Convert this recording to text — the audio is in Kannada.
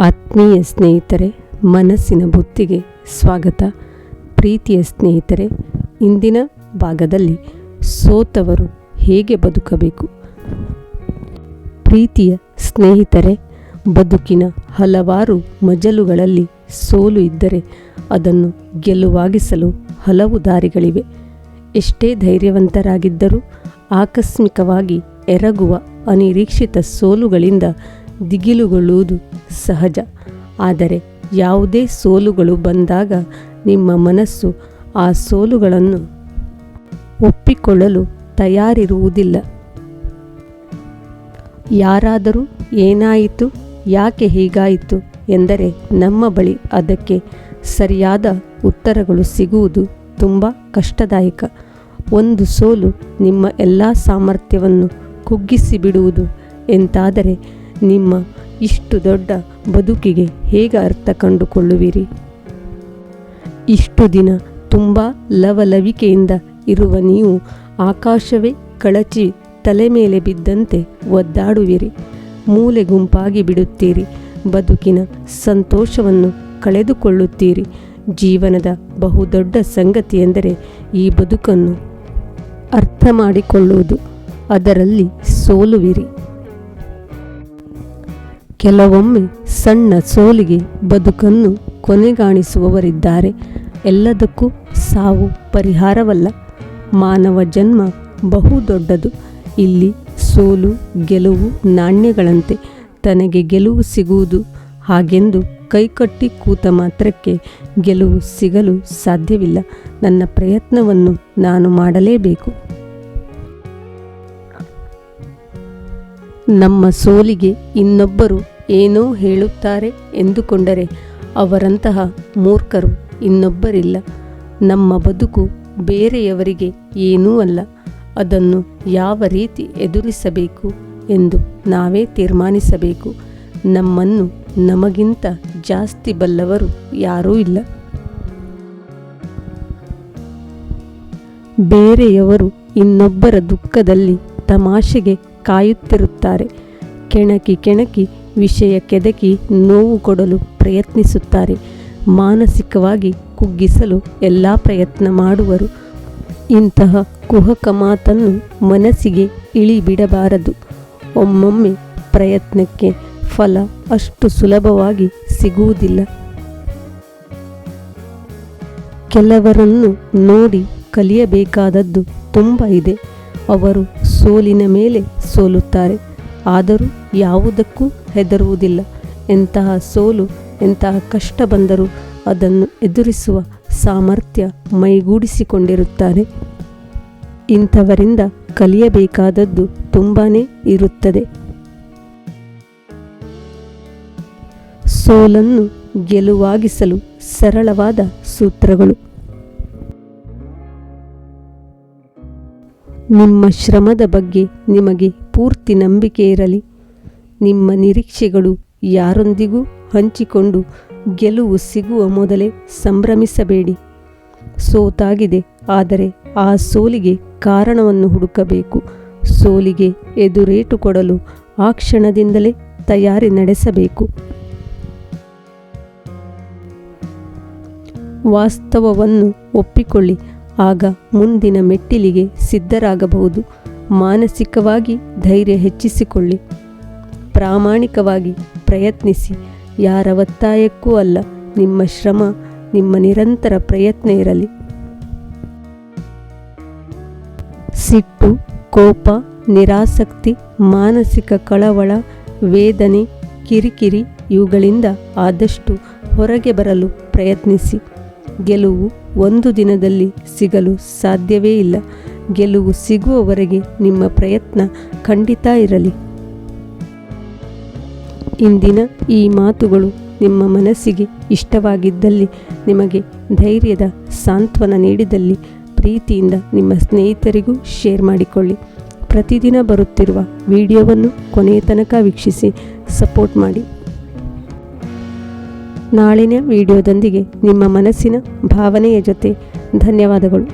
ಆತ್ಮೀಯ ಸ್ನೇಹಿತರೆ, ಮನಸ್ಸಿನ ಬುತ್ತಿಗೆ ಸ್ವಾಗತ. ಪ್ರೀತಿಯ ಸ್ನೇಹಿತರೆ, ಇಂದಿನ ಭಾಗದಲ್ಲಿ ಸೋತವರು ಹೇಗೆ ಬದುಕಬೇಕು. ಪ್ರೀತಿಯ ಸ್ನೇಹಿತರೆ, ಬದುಕಿನ ಹಲವಾರು ಮಜಲುಗಳಲ್ಲಿ ಸೋಲು ಇದ್ದರೆ ಅದನ್ನು ಗೆಲುವಾಗಿಸಲು ಹಲವು ದಾರಿಗಳಿವೆ. ಎಷ್ಟೇ ಧೈರ್ಯವಂತರಾಗಿದ್ದರೂ ಆಕಸ್ಮಿಕವಾಗಿ ಎರಗುವ ಅನಿರೀಕ್ಷಿತ ಸೋಲುಗಳಿಂದ ದಿಗಿಲುಗೊಳ್ಳುವುದು ಸಹಜ. ಆದರೆ ಯಾವುದೇ ಸೋಲುಗಳು ಬಂದಾಗ ನಿಮ್ಮ ಮನಸ್ಸು ಆ ಸೋಲುಗಳನ್ನು ಒಪ್ಪಿಕೊಳ್ಳಲು ತಯಾರಿರುವುದಿಲ್ಲ. ಯಾರಾದರೂ ಏನಾಯಿತು, ಯಾಕೆ ಹೀಗಾಯಿತು ಎಂದರೆ ನಮ್ಮ ಬಳಿ ಅದಕ್ಕೆ ಸರಿಯಾದ ಉತ್ತರಗಳು ಸಿಗುವುದು ತುಂಬ ಕಷ್ಟದಾಯಕ. ಒಂದು ಸೋಲು ನಿಮ್ಮ ಎಲ್ಲ ಸಾಮರ್ಥ್ಯವನ್ನು ಕುಗ್ಗಿಸಿಬಿಡುವುದು ಎಂತಾದರೆ ನಿಮ್ಮ ಇಷ್ಟು ದೊಡ್ಡ ಬದುಕಿಗೆ ಹೇಗೆ ಅರ್ಥ ಕಂಡುಕೊಳ್ಳುವಿರಿ? ಇಷ್ಟು ದಿನ ತುಂಬ ಲವಲವಿಕೆಯಿಂದ ಇರುವ ನೀವು ಆಕಾಶವೇ ಕಳಚಿ ತಲೆ ಮೇಲೆ ಬಿದ್ದಂತೆ ಒದ್ದಾಡುವಿರಿ. ಮೂಲೆ ಗುಂಪಾಗಿ ಬಿಡುತ್ತೀರಿ. ಬದುಕಿನ ಸಂತೋಷವನ್ನು ಕಳೆದುಕೊಳ್ಳುತ್ತೀರಿ. ಜೀವನದ ಬಹುದೊಡ್ಡ ಸಂಗತಿ ಎಂದರೆ ಈ ಬದುಕನ್ನು ಅರ್ಥ ಮಾಡಿಕೊಳ್ಳುವುದು. ಅದರಲ್ಲಿ ಸೋಲುವಿರಿ. ಕೆಲವೊಮ್ಮೆ ಸಣ್ಣ ಸೋಲಿಗೆ ಬದುಕನ್ನು ಕೊನೆಗಾಣಿಸುವವರಿದ್ದಾರೆ. ಎಲ್ಲದಕ್ಕೂ ಸಾವು ಪರಿಹಾರವಲ್ಲ. ಮಾನವ ಜನ್ಮ ಬಹುದೊಡ್ಡದು. ಇಲ್ಲಿ ಸೋಲು ಗೆಲುವು ನಾಣ್ಯಗಳಂತೆ. ತನಗೆ ಗೆಲುವು ಸಿಗುವುದು ಹಾಗೆಂದು ಕೈಕಟ್ಟಿ ಕೂತ ಮಾತ್ರಕ್ಕೆ ಗೆಲುವು ಸಿಗಲು ಸಾಧ್ಯವಿಲ್ಲ. ನನ್ನ ಪ್ರಯತ್ನವನ್ನು ನಾನು ಮಾಡಲೇಬೇಕು. ನಮ್ಮ ಸೋಲಿಗೆ ಇನ್ನೊಬ್ಬರು ಏನೋ ಹೇಳುತ್ತಾರೆ ಎಂದುಕೊಂಡರೆ ಅವರಂತಹ ಮೂರ್ಖರು ಇನ್ನೊಬ್ಬರಿಲ್ಲ. ನಮ್ಮ ಬದುಕು ಬೇರೆಯವರಿಗೆ ಏನೂ ಅಲ್ಲ. ಅದನ್ನು ಯಾವ ರೀತಿ ಎದುರಿಸಬೇಕು ಎಂದು ನಾವೇ ತೀರ್ಮಾನಿಸಬೇಕು. ನಮ್ಮನ್ನು ನಮಗಿಂತ ಜಾಸ್ತಿ ಬಲ್ಲವರು ಯಾರೂ ಇಲ್ಲ. ಬೇರೆಯವರು ಇನ್ನೊಬ್ಬರ ದುಃಖದಲ್ಲಿ ತಮಾಷೆಗೆ ಕಾಯುತ್ತಿರುತ್ತಾರೆ. ಕೆಣಕಿ ವಿಷಯ ಕೆದಕಿ ನೋವು ಕೊಡಲು ಪ್ರಯತ್ನಿಸುತ್ತಾರೆ. ಮಾನಸಿಕವಾಗಿ ಕುಗ್ಗಿಸಲು ಎಲ್ಲ ಪ್ರಯತ್ನ ಮಾಡುವರು. ಇಂತಹ ಕುಹಕ ಮಾತನ್ನು ಮನಸ್ಸಿಗೆ ಇಳಿಬಿಡಬಾರದು. ಒಮ್ಮೊಮ್ಮೆ ಪ್ರಯತ್ನಕ್ಕೆ ಫಲ ಅಷ್ಟು ಸುಲಭವಾಗಿ ಸಿಗುವುದಿಲ್ಲ. ಕೆಲವರನ್ನು ನೋಡಿ ಕಲಿಯಬೇಕಾದದ್ದು ತುಂಬ ಇದೆ. ಅವರು ಸೋಲಿನ ಮೇಲೆ ಸೋಲುತ್ತಾರೆ, ಆದರೂ ಯಾವುದಕ್ಕೂ ಹೆದರುವುದಿಲ್ಲ. ಎಂತಹ ಸೋಲು, ಎಂತಹ ಕಷ್ಟ ಬಂದರೂ ಅದನ್ನು ಎದುರಿಸುವ ಸಾಮರ್ಥ್ಯ ಮೈಗೂಡಿಸಿಕೊಂಡಿರುತ್ತಾರೆ. ಇಂಥವರಿಂದ ಕಲಿಯಬೇಕಾದದ್ದು ತುಂಬಾ ಇರುತ್ತದೆ. ಸೋಲನ್ನು ಗೆಲುವಾಗಿಸಲು ಸರಳವಾದ ಸೂತ್ರಗಳು. ನಿಮ್ಮ ಶ್ರಮದ ಬಗ್ಗೆ ನಿಮಗೆ ಪೂರ್ತಿ ನಂಬಿಕೆ ಇರಲಿ. ನಿಮ್ಮ ನಿರೀಕ್ಷೆಗಳು ಯಾರೊಂದಿಗೂ ಹಂಚಿಕೊಂಡು ಗೆಲುವು ಸಿಗುವ ಮೊದಲೇ ಸಂಭ್ರಮಿಸಬೇಡಿ. ಸೋತಾಗಿದೆ, ಆದರೆ ಆ ಸೋಲಿಗೆ ಕಾರಣವನ್ನು ಹುಡುಕಬೇಕು. ಸೋಲಿಗೆ ಎದುರೇಟು ಕೊಡಲು ಆ ಕ್ಷಣದಿಂದಲೇ ತಯಾರಿ ನಡೆಸಬೇಕು. ವಾಸ್ತವವನ್ನು ಒಪ್ಪಿಕೊಳ್ಳಿ. ಆಗ ಮುಂದಿನ ಮೆಟ್ಟಿಲಿಗೆ ಸಿದ್ಧರಾಗಬಹುದು. ಮಾನಸಿಕವಾಗಿ ಧೈರ್ಯ ಹೆಚ್ಚಿಸಿಕೊಳ್ಳಿ. ಪ್ರಾಮಾಣಿಕವಾಗಿ ಪ್ರಯತ್ನಿಸಿ. ಯಾರ ಒತ್ತಾಯಕ್ಕೂ ಅಲ್ಲ. ನಿಮ್ಮ ಶ್ರಮ, ನಿಮ್ಮ ನಿರಂತರ ಪ್ರಯತ್ನ ಇರಲಿ. ಸಿಟ್ಟು, ಕೋಪ, ನಿರಾಸಕ್ತಿ, ಮಾನಸಿಕ ಕಳವಳ, ವೇದನೆ, ಕಿರಿಕಿರಿ ಇವುಗಳಿಂದ ಆದಷ್ಟು ಹೊರಗೆ ಬರಲು ಪ್ರಯತ್ನಿಸಿ. ಗೆಲುವು ಒಂದು ದಿನದಲ್ಲಿ ಸಿಗಲು ಸಾಧ್ಯವೇ ಇಲ್ಲ. ಗೆಲುವು ಸಿಗುವವರೆಗೆ ನಿಮ್ಮ ಪ್ರಯತ್ನ ಖಂಡಿತ ಇರಲಿ. ಇಂದಿನ ಈ ಮಾತುಗಳು ನಿಮ್ಮ ಮನಸ್ಸಿಗೆ ಇಷ್ಟವಾಗಿದ್ದಲ್ಲಿ, ನಿಮಗೆ ಧೈರ್ಯದ ಸಾಂತ್ವನ ನೀಡಿದಲ್ಲಿ ಪ್ರೀತಿಯಿಂದ ನಿಮ್ಮ ಸ್ನೇಹಿತರಿಗೂ ಶೇರ್ ಮಾಡಿಕೊಳ್ಳಿ. ಪ್ರತಿದಿನ ಬರುತ್ತಿರುವ ವಿಡಿಯೋವನ್ನು ಕೊನೆಯ ತನಕ ವೀಕ್ಷಿಸಿ ಸಪೋರ್ಟ್ ಮಾಡಿ. ನಾಳಿನ ವಿಡಿಯೋದೊಂದಿಗೆ ನಿಮ್ಮ ಮನಸ್ಸಿನ ಭಾವನೆಯ ಜೊತೆ. ಧನ್ಯವಾದಗಳು.